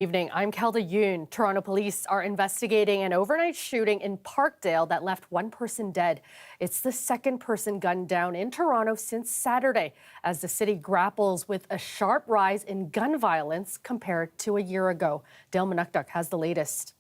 Evening, I'm Kelda Yoon. Toronto police are investigating an overnight shooting in Parkdale that left one person dead. It's the second person gunned down in Toronto since Saturday, as the city grapples with a sharp rise in gun violence compared to a year ago. Dale Manukduk has the latest.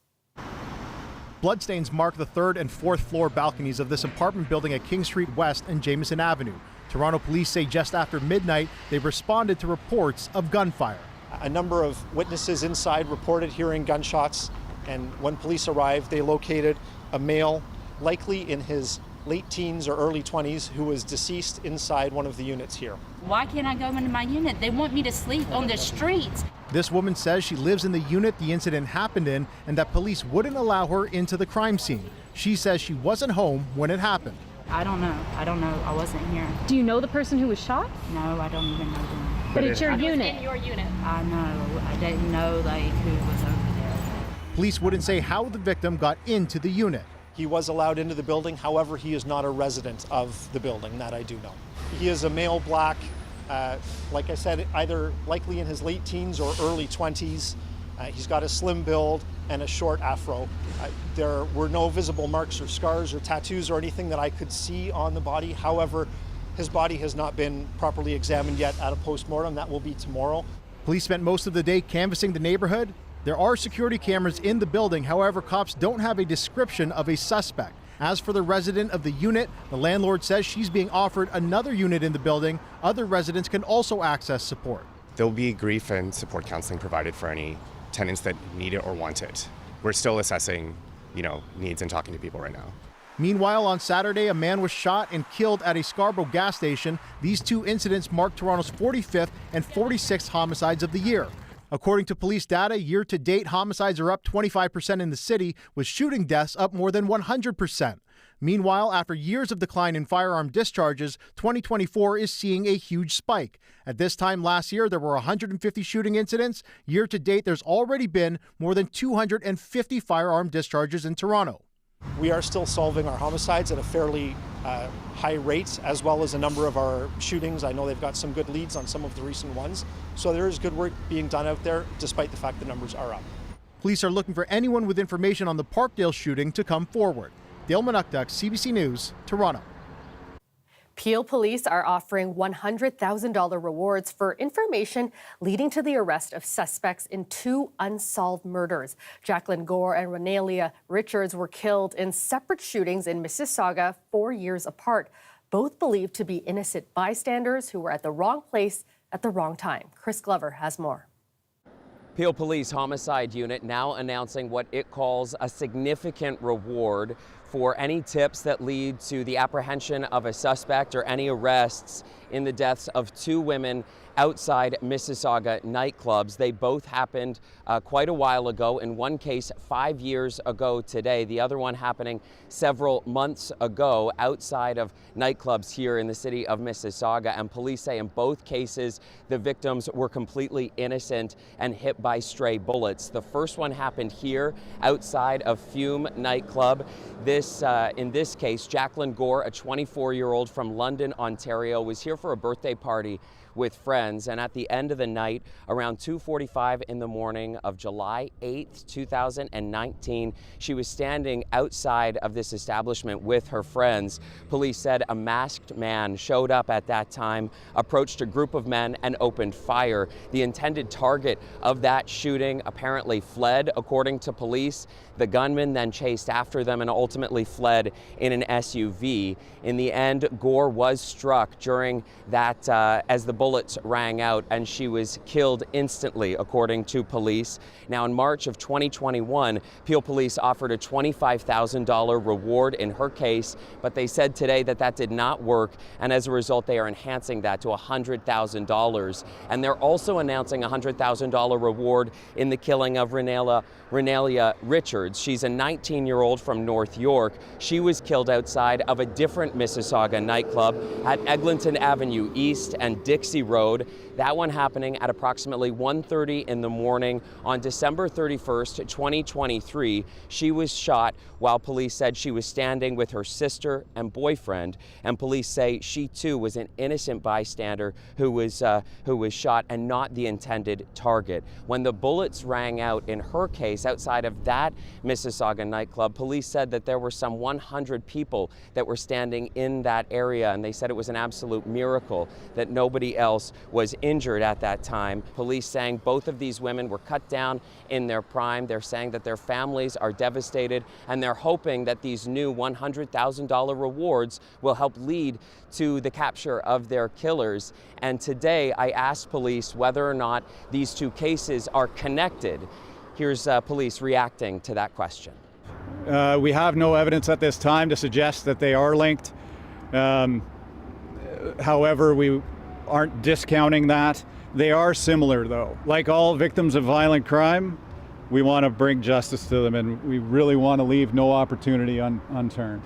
Bloodstains mark the third and fourth floor balconies of this apartment building at King Street West and Jameson Avenue. Toronto police say just after midnight, they responded to reports of gunfire. A number of witnesses inside reported hearing gunshots, and when police arrived, they located a male, likely in his late teens or early 20s, who was deceased inside one of the units here. Why can't I go into my unit? They want me to sleep on the streets. This woman says she lives in the unit the incident happened in and that police wouldn't allow her into the crime scene. She says she wasn't home when it happened. I don't know. I wasn't here. Do you know the person who was shot? No, I don't even know them. But it's your unit. In your unit. I know. I didn't know who was over there. Police wouldn't say how the victim got into the unit. He was allowed into the building, however, he is not a resident of the building, that I do know. He is a male black, like I said, either likely in his late teens or early 20s. He's got a slim build and a short afro. There were no visible marks or scars or tattoos or anything that I could see on the body. However, his body has not been properly examined yet at a post-mortem. That will be tomorrow. Police spent most of the day canvassing the neighborhood. There are security cameras in the building. However, cops don't have a description of a suspect. As for the resident of the unit, the landlord says she's being offered another unit in the building. Other residents can also access support. There'll be grief and support counseling provided for any tenants that need it or want it. We're still assessing, needs and talking to people right now. Meanwhile, on Saturday, a man was shot and killed at a Scarborough gas station. These two incidents mark Toronto's 45th and 46th homicides of the year. According to police data, year-to-date, homicides are up 25% in the city, with shooting deaths up more than 100%. Meanwhile, after years of decline in firearm discharges, 2024 is seeing a huge spike. At this time last year, there were 150 shooting incidents. Year-to-date, there's already been more than 250 firearm discharges in Toronto. We are still solving our homicides at a fairly high rate, as well as a number of our shootings. I know they've got some good leads on some of the recent ones. So there is good work being done out there, despite the fact the numbers are up. Police are looking for anyone with information on the Parkdale shooting to come forward. Dale Manukduk, CBC News, Toronto. Peel police are offering $100,000 rewards for information leading to the arrest of suspects in two unsolved murders. Jacqueline Gore and Renalia Richards were killed in separate shootings in Mississauga 4 years apart, both believed to be innocent bystanders who were at the wrong place at the wrong time. Chris Glover has more. Peel Police Homicide Unit now announcing what it calls a significant reward for any tips that lead to the apprehension of a suspect or any arrests in the deaths of two women outside Mississauga nightclubs. They both happened quite a while ago. In one case, 5 years ago today. The other one happening several months ago outside of nightclubs here in the city of Mississauga. And police say in both cases, the victims were completely innocent and hit by stray bullets. The first one happened here outside of Fume nightclub. In this case, Jacqueline Gore, a 24-year-old from London, Ontario, was here for a birthday party with friends, and at the end of the night, around 2:45 in the morning of July 8th, 2019, she was standing outside of this establishment with her friends. Police said a masked man showed up at that time, approached a group of men, and opened fire. The intended target of that shooting apparently fled, according to police. The gunman then chased after them and ultimately fled in an SUV. In the end, Gore was struck during that as the bullets rang out, and she was killed instantly, according to police. Now, in March of 2021, Peel Police offered a $25,000 reward in her case, but they said today that that did not work, and as a result, they are enhancing that to $100,000. And they're also announcing a $100,000 reward in the killing of Renalia Richards. She's a 19-year-old from North York. She was killed outside of a different Mississauga nightclub at Eglinton Avenue East and Dixon Percy Road. That one happening at approximately 1:30 in the morning on December 31st, 2023. She was shot while police said she was standing with her sister and boyfriend, and police say she too was an innocent bystander who was shot and not the intended target. When the bullets rang out in her case outside of that Mississauga nightclub, police said that there were some 100 people that were standing in that area, and they said it was an absolute miracle that nobody else was injured at that time. Police saying both of these women were cut down in their prime. They're saying that their families are devastated, and they're hoping that these new $100,000 rewards will help lead to the capture of their killers. And today I asked police whether or not these two cases are connected. Here's police reacting to that question. We have no evidence at this time to suggest that they are linked. However, we aren't discounting that. They are similar, though. Like all victims of violent crime, we want to bring justice to them, and we really want to leave no opportunity unturned.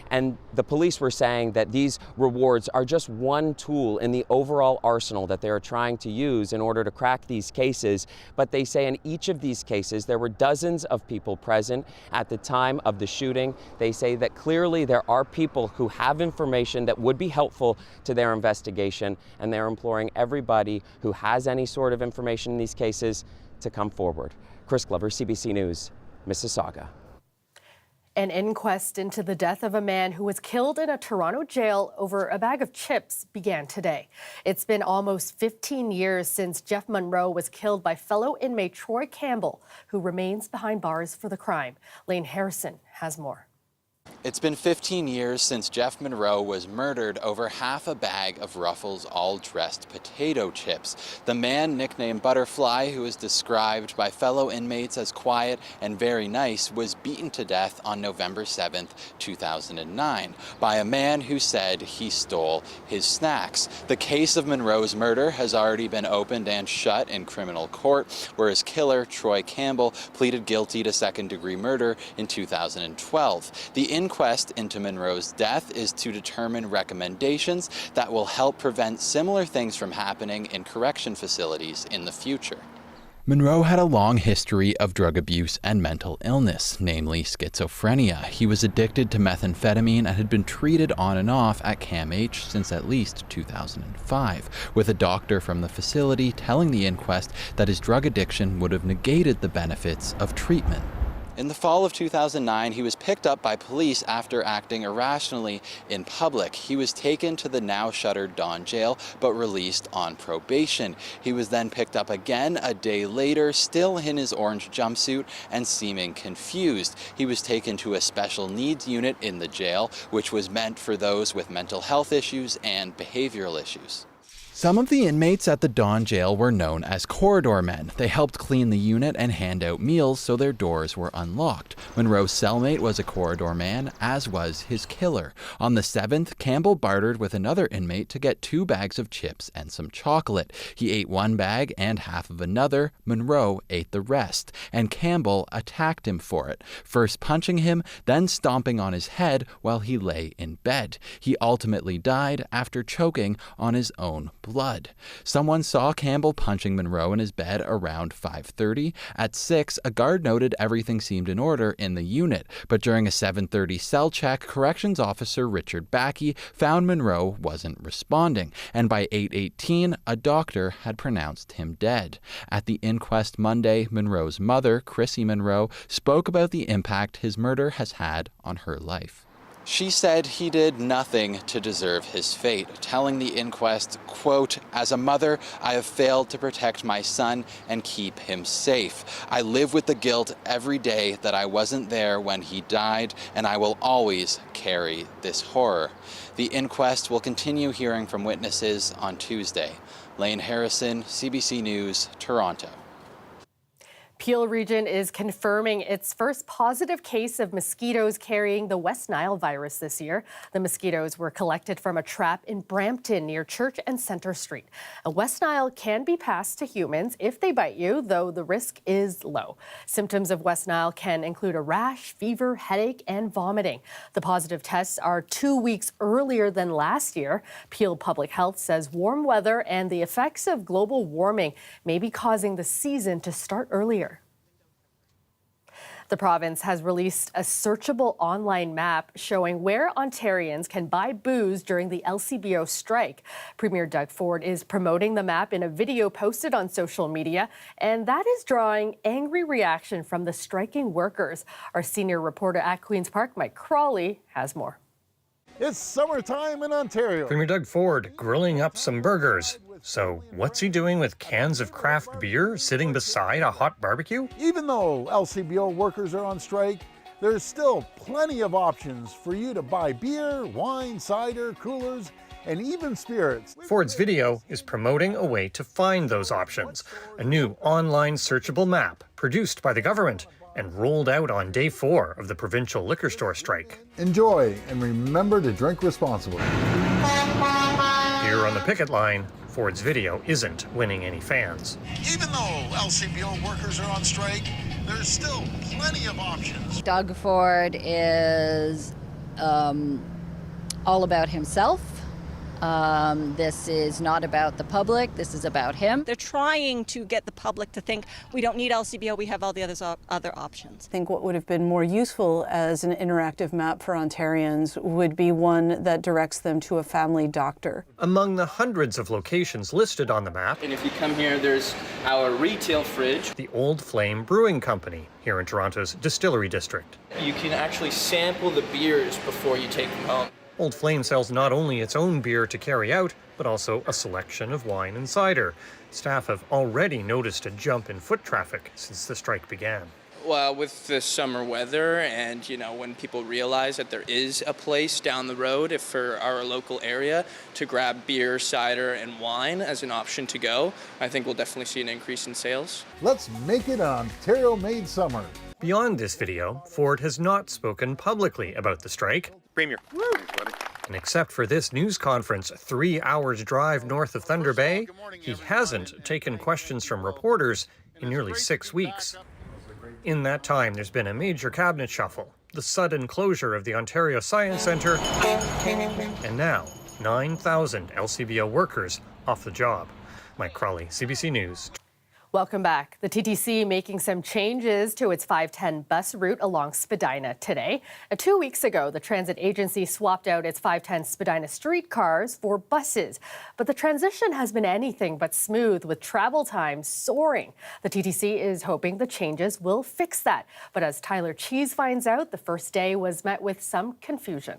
And the police were saying that these rewards are just one tool in the overall arsenal that they're trying to use in order to crack these cases. But they say in each of these cases, there were dozens of people present at the time of the shooting. They say that clearly there are people who have information that would be helpful to their investigation, and they're imploring everybody who has any sort of information in these cases to come forward. Chris Glover, CBC News, Mississauga. An inquest into the death of a man who was killed in a Toronto jail over a bag of chips began today. It's been almost 15 years since Jeff Monroe was killed by fellow inmate Troy Campbell, who remains behind bars for the crime. Lane Harrison has more. It's been 15 years since Jeff Monroe was murdered over half a bag of Ruffles all-dressed potato chips. The man, nicknamed Butterfly, who is described by fellow inmates as quiet and very nice, was beaten to death on November 7th, 2009, by a man who said he stole his snacks. The case of Monroe's murder has already been opened and shut in criminal court, where his killer, Troy Campbell, pleaded guilty to second-degree murder in 2012. The inquest into Monroe's death is to determine recommendations that will help prevent similar things from happening in correction facilities in the future. Monroe had a long history of drug abuse and mental illness, namely schizophrenia. He was addicted to methamphetamine and had been treated on and off at CAMH since at least 2005, with a doctor from the facility telling the inquest that his drug addiction would have negated the benefits of treatment. In the fall of 2009, he was picked up by police after acting irrationally in public. He was taken to the now shuttered Don jail, but released on probation. He was then picked up again a day later, still in his orange jumpsuit and seeming confused. He was taken to a special needs unit in the jail, which was meant for those with mental health issues and behavioral issues. Some of the inmates at the Don jail were known as corridor men. They helped clean the unit and hand out meals so their doors were unlocked. Monroe's cellmate was a corridor man, as was his killer. On the 7th, Campbell bartered with another inmate to get 2 bags of chips and some chocolate. He ate 1 bag and half of another. Monroe ate the rest, and Campbell attacked him for it, first punching him, then stomping on his head while he lay in bed. He ultimately died after choking on his own blood. Someone saw Campbell punching Monroe in his bed around 5:30. At 6, a guard noted everything seemed in order in the unit, but during a 7:30 cell check, corrections officer Richard Backey found Monroe wasn't responding, and by 8:18, a doctor had pronounced him dead. At the inquest Monday, Monroe's mother, Chrissy Monroe, spoke about the impact his murder has had on her life. She said he did nothing to deserve his fate, telling the inquest, quote, "As a mother, I have failed to protect my son and keep him safe. I live with the guilt every day that I wasn't there when he died, and I will always carry this horror." The inquest will continue hearing from witnesses on Tuesday. Lane Harrison, CBC News, Toronto. Peel region is confirming its first positive case of mosquitoes carrying the West Nile virus this year. The mosquitoes were collected from a trap in Brampton near Church and Centre Street. West Nile can be passed to humans if they bite you, though the risk is low. Symptoms of West Nile can include a rash, fever, headache, and vomiting. The positive tests are 2 weeks earlier than last year. Peel Public Health says warm weather and the effects of global warming may be causing the season to start earlier. The province has released a searchable online map showing where Ontarians can buy booze during the LCBO strike. Premier Doug Ford is promoting the map in a video posted on social media, and that is drawing angry reaction from the striking workers. Our senior reporter at Queen's Park, Mike Crawley, has more. It's summertime in Ontario. Premier Doug Ford grilling up some burgers. So what's he doing with cans of craft beer sitting beside a hot barbecue? Even though LCBO workers are on strike, there's still plenty of options for you to buy beer, wine, cider, coolers, and even spirits. Ford's video is promoting a way to find those options, a new online searchable map produced by the government and rolled out on day 4 of the provincial liquor store strike. Enjoy, and remember to drink responsibly. Here on the picket line, Ford's video isn't winning any fans. Even though LCBO workers are on strike, there's still plenty of options. Doug Ford is all about himself. This is not about the public. This is about him. They're trying to get the public to think we don't need LCBO, we have all the other options. I think what would have been more useful as an interactive map for Ontarians would be one that directs them to a family doctor. Among the hundreds of locations listed on the map, and if you come here, there's our retail fridge. The Old Flame Brewing Company here in Toronto's Distillery District. You can actually sample the beers before you take them home. Old Flame sells not only its own beer to carry out, but also a selection of wine and cider. Staff have already noticed a jump in foot traffic since the strike began. Well, with the summer weather and, when people realize that there is a place down the road for our local area to grab beer, cider, and wine as an option to go, I think we'll definitely see an increase in sales. Let's make it an Ontario-made summer. Beyond this video, Ford has not spoken publicly about the strike. Premier. And except for this news conference 3 hours drive north of Thunder Bay, he hasn't taken questions from reporters in nearly 6 weeks. In that time, there's been a major cabinet shuffle, the sudden closure of the Ontario Science Centre, and now 9,000 LCBO workers off the job. Mike Crawley, CBC News. Welcome back. The TTC making some changes to its 510 bus route along Spadina today. 2 weeks ago, the transit agency swapped out its 510 Spadina streetcars for buses. But the transition has been anything but smooth, with travel times soaring. The TTC is hoping the changes will fix that. But as Tyler Cheese finds out, the first day was met with some confusion.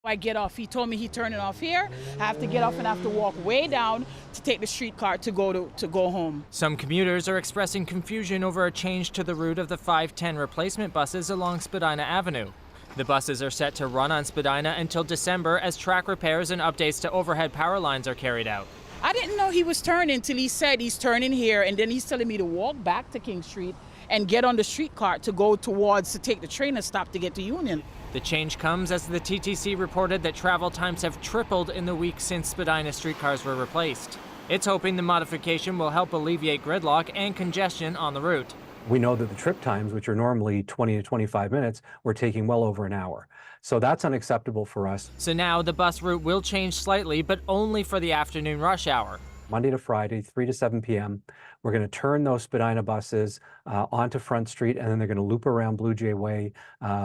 I get off, he told me he turned it off here. I have to get off and I have to walk way down to take the streetcar to go home. Some commuters are expressing confusion over a change to the route of the 510 replacement buses along Spadina Avenue. The buses are set to run on Spadina until December as track repairs and updates to overhead power lines are carried out. I didn't know he was turning till he said he's turning here, and then he's telling me to walk back to King Street and get on the streetcar to go to take the train and stop to get to Union. The change comes as the TTC reported that travel times have tripled in the week since Spadina streetcars were replaced. It's hoping the modification will help alleviate gridlock and congestion on the route. We know that the trip times, which are normally 20 to 25 minutes, we're taking well over an hour. So that's unacceptable for us. So now the bus route will change slightly, but only for the afternoon rush hour. Monday to Friday, 3 to 7 p.m. We're going to turn those Spadina buses onto Front Street, and then they're going to loop around Blue Jay Way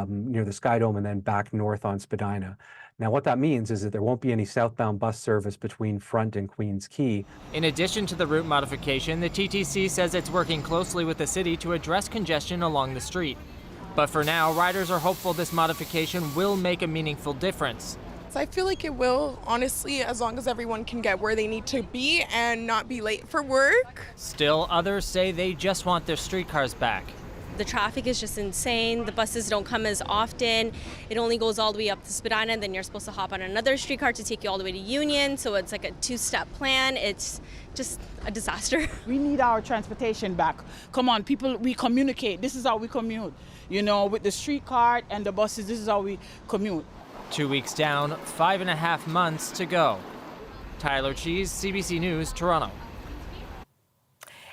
near the Sky Dome and then back north on Spadina. Now, what that means is that there won't be any southbound bus service between Front and Queens Quay. In addition to the route modification, the TTC says it's working closely with the city to address congestion along the street. But for now, riders are hopeful this modification will make a meaningful difference. I feel like it will, honestly, as long as everyone can get where they need to be and not be late for work. Still, others say they just want their streetcars back. The traffic is just insane. The buses don't come as often. It only goes all the way up to Spadina, and then you're supposed to hop on another streetcar to take you all the way to Union. So it's like a two-step plan. It's just a disaster. We need our transportation back. Come on, people, we communicate. This is how we commute. You know, with the streetcar and the buses, this is how we commute. 2 weeks down, 5.5 months to go. Tyler Cheese, CBC News, Toronto.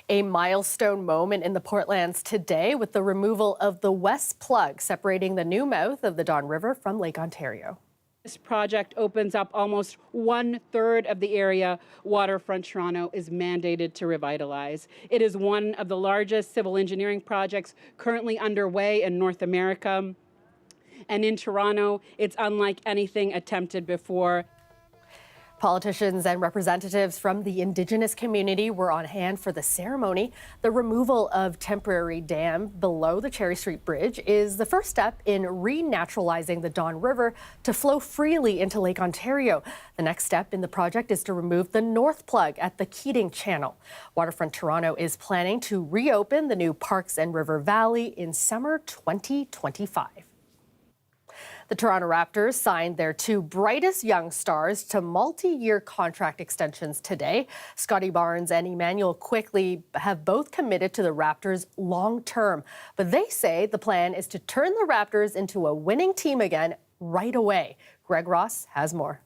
A milestone moment in the Portlands today with the removal of the West Plug, separating the new mouth of the Don River from Lake Ontario. This project opens up almost 1/3 of the area Waterfront Toronto is mandated to revitalize. It is one of the largest civil engineering projects currently underway in North America. And in Toronto, it's unlike anything attempted before. Politicians and representatives from the Indigenous community were on hand for the ceremony. The removal of temporary dam below the Cherry Street Bridge is the first step in renaturalizing the Don River to flow freely into Lake Ontario. The next step in the project is to remove the North Plug at the Keating Channel. Waterfront Toronto is planning to reopen the new Parks and River Valley in summer 2025. The Toronto Raptors signed their two brightest young stars to multi-year contract extensions today. Scotty Barnes and Emmanuel Quickley have both committed to the Raptors long-term, but they say the plan is to turn the Raptors into a winning team again right away. Greg Ross has more.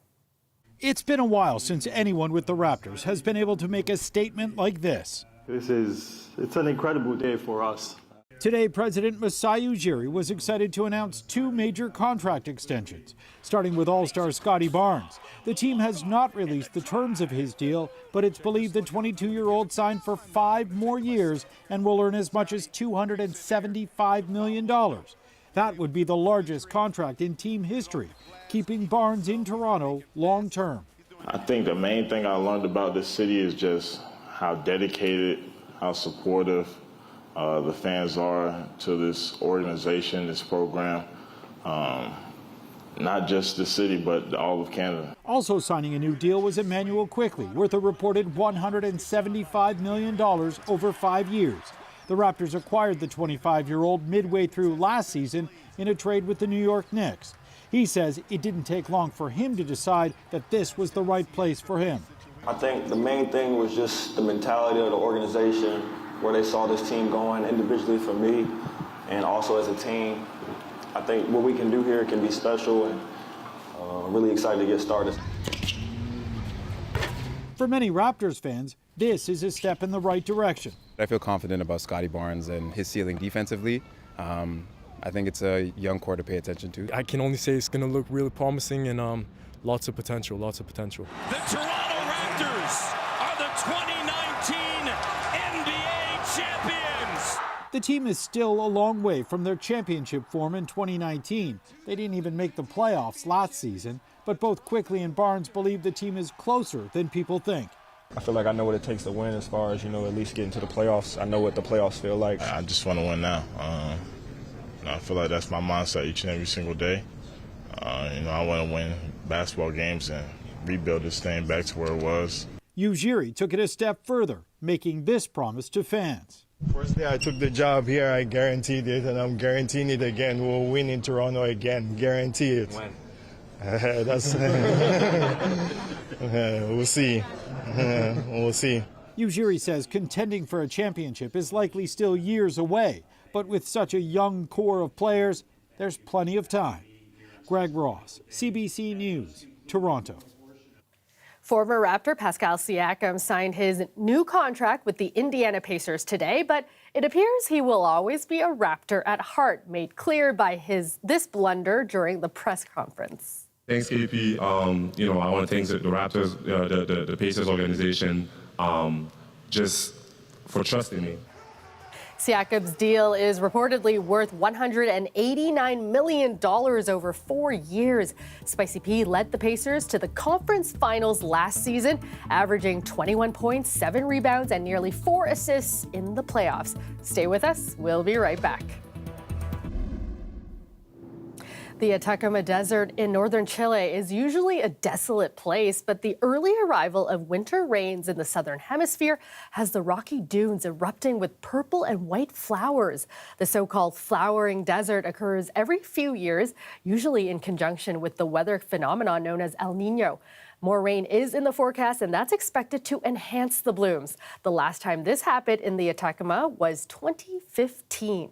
It's been a while since anyone with the Raptors has been able to make a statement like this. It's an incredible day for us. Today, President Masai Ujiri was excited to announce two major contract extensions, starting with All-Star Scotty Barnes. The team has not released the terms of his deal, but it's believed the 22-year-old signed for 5 more years and will earn as much as $275 million. That would be the largest contract in team history, keeping Barnes in Toronto long-term. I think the main thing I learned about this city is just how dedicated, how supportive the fans are to this organization, this program, not just the city, but all of Canada. Also signing a new deal was Emmanuel Quickley, worth a reported $175 million over 5 years. The Raptors acquired the 25-year-old midway through last season in a trade with the New York Knicks. He says it didn't take long for him to decide that this was the right place for him. I think the main thing was just the mentality of the organization, where they saw this team going individually for me and also as a team. I think what we can do here can be special, and really excited to get started. For many Raptors fans, this is a step in the right direction. I feel confident about Scotty Barnes and his ceiling defensively. I think it's a young core to pay attention to. I can only say it's going to look really promising and lots of potential, lots of potential. The Toronto Raptors are the 2019 NBA champions. The team is still a long way from their championship form in 2019. They didn't even make the playoffs last season, but both Quickley and Barnes believe the team is closer than people think. I feel like I know what it takes to win as far as, at least getting to the playoffs. I know what the playoffs feel like. I just want to win now. I feel like that's my mindset each and every single day. I want to win basketball games and rebuild this thing back to where it was. Ujiri took it a step further, making this promise to fans. First day I took the job here, I guaranteed it, and I'm guaranteeing it again. We'll win in Toronto again. Guarantee it. When? That's we'll see. We'll see. Ujiri says contending for a championship is likely still years away, but with such a young core of players, there's plenty of time. Greg Ross, CBC News, Toronto. Former Raptor Pascal Siakam signed his new contract with the Indiana Pacers today, but it appears he will always be a Raptor at heart, made clear by this blunder during the press conference. Thanks, KP. I want to thank the Raptors, the Pacers organization, just for trusting me. Siakam's deal is reportedly worth $189 million over 4 years. Spicy P led the Pacers to the conference finals last season, averaging 21 points, 7 rebounds, and nearly 4 assists in the playoffs. Stay with us. We'll be right back. The Ateka Desert in northern Chile is usually a desolate place, but the early arrival of winter rains in the southern hemisphere has the rocky dunes erupting with purple and white flowers. The so-called flowering desert occurs every few years, usually in conjunction with the weather phenomenon known as El Nino. More rain is in the forecast, and that's expected to enhance the blooms. The last time this happened in the Ateka was 2015.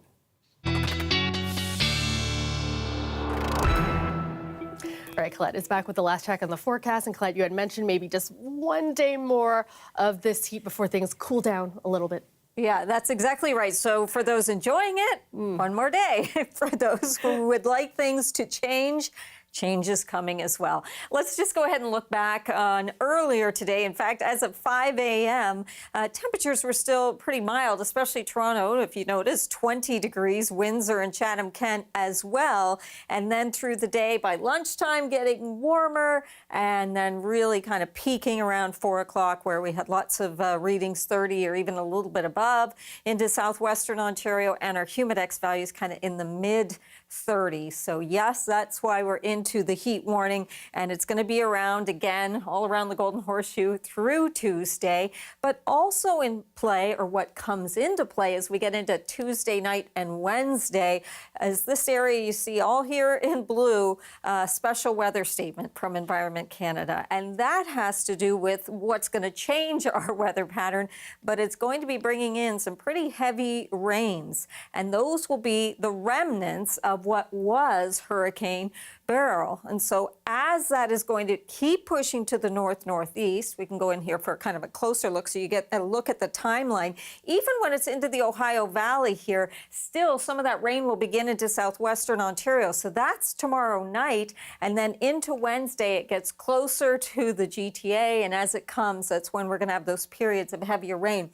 All right, Colette is back with the last check on the forecast. And Colette, you had mentioned maybe just one day more of this heat before things cool down a little bit. Yeah, that's exactly right. So for those enjoying it, one more day. For those who would like things to change, change is coming as well. Let's just go ahead and look back on earlier today. In fact, as of 5 a.m., temperatures were still pretty mild, especially Toronto, if you notice, 20 degrees, Windsor and Chatham-Kent as well. And then through the day, by lunchtime, getting warmer, and then really kind of peaking around 4 o'clock, where we had lots of readings 30 or even a little bit above into southwestern Ontario, and our humidex values kind of in the mid-30s. So yes, that's why we're into the heat warning, and it's going to be around again all around the Golden Horseshoe through Tuesday. But also in play, or what comes into play as we get into Tuesday night and Wednesday, is this area you see all here in blue, special weather statement from Environment Canada. And that has to do with what's going to change our weather pattern, but it's going to be bringing in some pretty heavy rains. And those will be the remnants of what was Hurricane Beryl. And so as that is going to keep pushing to the north-northeast, we can go in here for kind of a closer look so you get a look at the timeline. Even when it's into the Ohio Valley here, still some of that rain will begin into southwestern Ontario. So that's tomorrow night. And then into Wednesday, it gets closer to the GTA. And as it comes, that's when we're going to have those periods of heavier rain.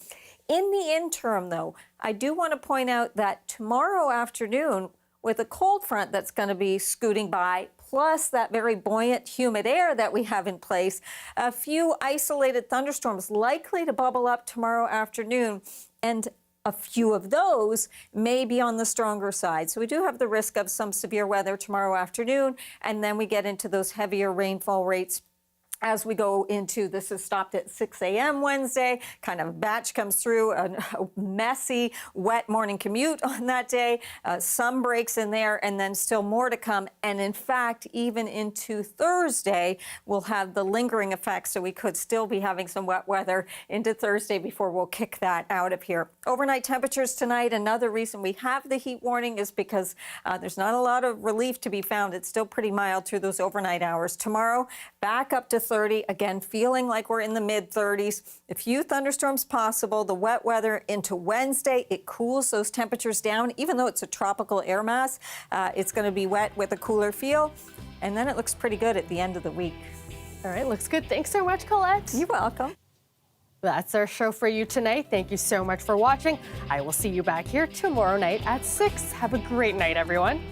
In the interim, though, I do want to point out that tomorrow afternoon, with a cold front that's going to be scooting by, plus that very buoyant, humid air that we have in place, a few isolated thunderstorms likely to bubble up tomorrow afternoon, and a few of those may be on the stronger side. So we do have the risk of some severe weather tomorrow afternoon, and then we get into those heavier rainfall rates as we go into, this is stopped at 6 a.m. Wednesday, kind of batch comes through, a messy, wet morning commute on that day, some breaks in there, and then still more to come. And in fact, even into Thursday, we'll have the lingering effects, so we could still be having some wet weather into Thursday before we'll kick that out of here. Overnight temperatures tonight, another reason we have the heat warning is because there's not a lot of relief to be found. It's still pretty mild through those overnight hours. Tomorrow, back up to 30, again, feeling like we're in the mid-30s. A few thunderstorms possible. The wet weather into Wednesday, it cools those temperatures down. Even though it's a tropical air mass, it's going to be wet with a cooler feel. And then it looks pretty good at the end of the week. All right, looks good. Thanks so much, Colette. You're welcome. That's our show for you tonight. Thank you so much for watching. I will see you back here tomorrow night at 6. Have a great night, everyone.